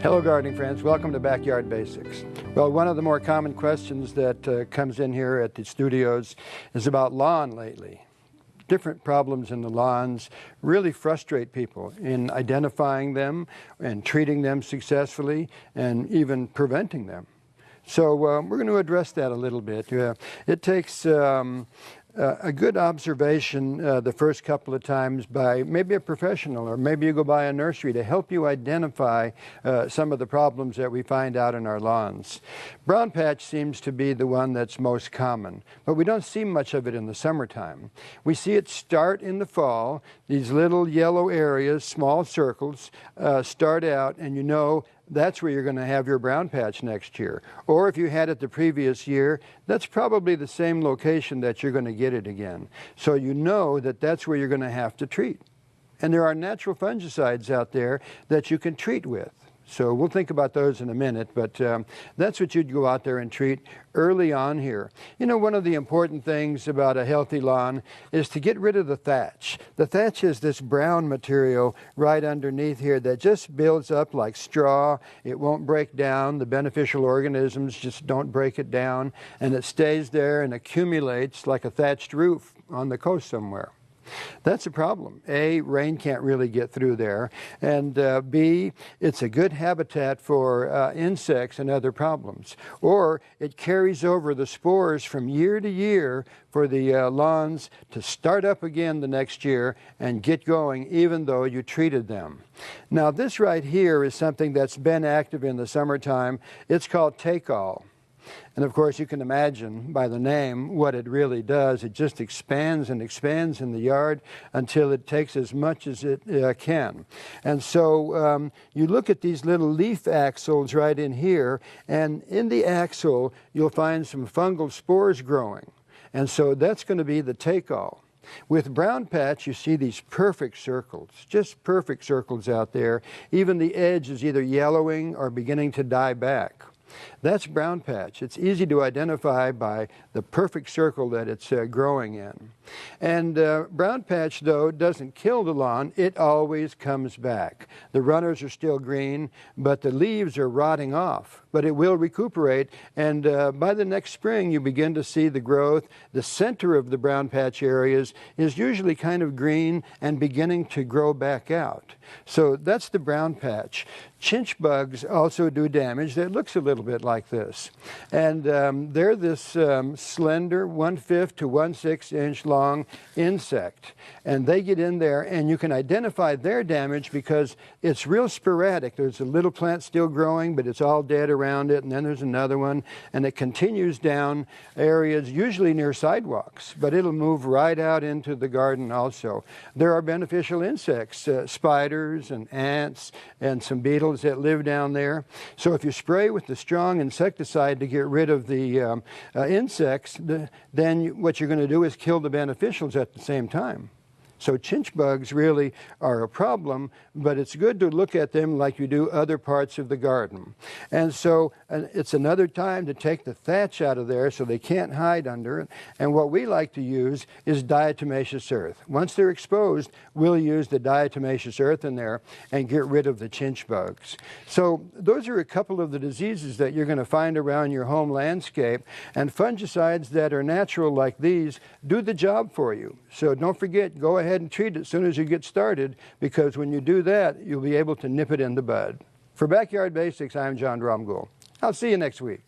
Hello gardening friends, welcome to Backyard Basics. Well, one of the more common questions that comes in here at the studios is about lawn lately. Different problems in the lawns really frustrate people in identifying them and treating them successfully and even preventing them. So we're going to address that a little bit. It takes a good observation the first couple of times by maybe a professional, or maybe you go by a nursery to help you identify some of the problems that we find out in our lawns. Brown patch seems to be the one that's most common, but we don't see much of it in the summertime. We see it start in the fall. These little yellow areas, small circles, start out, and you know that's where you're going to have your brown patch next year. Or if you had it the previous year, that's probably the same location that you're going to get it again. So you know that that's where you're going to have to treat. And there are natural fungicides out there that you can treat with. So we'll think about those in a minute, but that's what you'd go out there and treat early on here. You know, one of the important things about a healthy lawn is to get rid of the thatch. The thatch is this brown material right underneath here that just builds up like straw. It won't break down. The beneficial organisms just don't break it down, and it stays there and accumulates like a thatched roof on the coast somewhere. That's a problem. A, rain can't really get through there, and B, it's a good habitat for insects and other problems. Or it carries over the spores from year to year for the lawns to start up again the next year and get going even though you treated them. Now this right here is something that's been active in the summertime. It's called take-all. And of course you can imagine by the name what it really does. It just expands and expands in the yard until it takes as much as it can. And so you look at these little leaf axils right in here, and in the axil you'll find some fungal spores growing. And so that's going to be the take-all. With brown patch, you see these perfect circles, just perfect circles out there. Even the edge is either yellowing or beginning to die back. That's brown patch. It's easy to identify by the perfect circle that it's growing in. And brown patch, though, doesn't kill the lawn. It always comes back. The runners are still green, but the leaves are rotting off. But it will recuperate, and by the next spring you begin to see the growth. The center of the brown patch areas is usually kind of green and beginning to grow back out. So that's the brown patch. Chinch bugs also do damage. That looks a little bit like this. And they're this slender 1/5 to 1/6 inch long insect. And they get in there, and you can identify their damage because it's real sporadic. There's a little plant still growing, but it's all dead around it, and then there's another one, and it continues down areas usually near sidewalks, but it'll move right out into the garden also. There are beneficial insects, spiders and ants and some beetles that live down there. So if you spray with the strong insecticide to get rid of the insects, then what you're going to do is kill the beneficials at the same time. So chinch bugs really are a problem, but it's good to look at them like you do other parts of the garden. And so it's another time to take the thatch out of there so they can't hide under it. And what we like to use is diatomaceous earth. Once they're exposed, we'll use the diatomaceous earth in there and get rid of the chinch bugs. So those are a couple of the diseases that you're going to find around your home landscape. And fungicides that are natural like these do the job for you. So don't forget, go ahead and treat it as soon as you get started, because when you do that, you'll be able to nip it in the bud. For Backyard Basics, I'm John Dromgoole. I'll see you next week.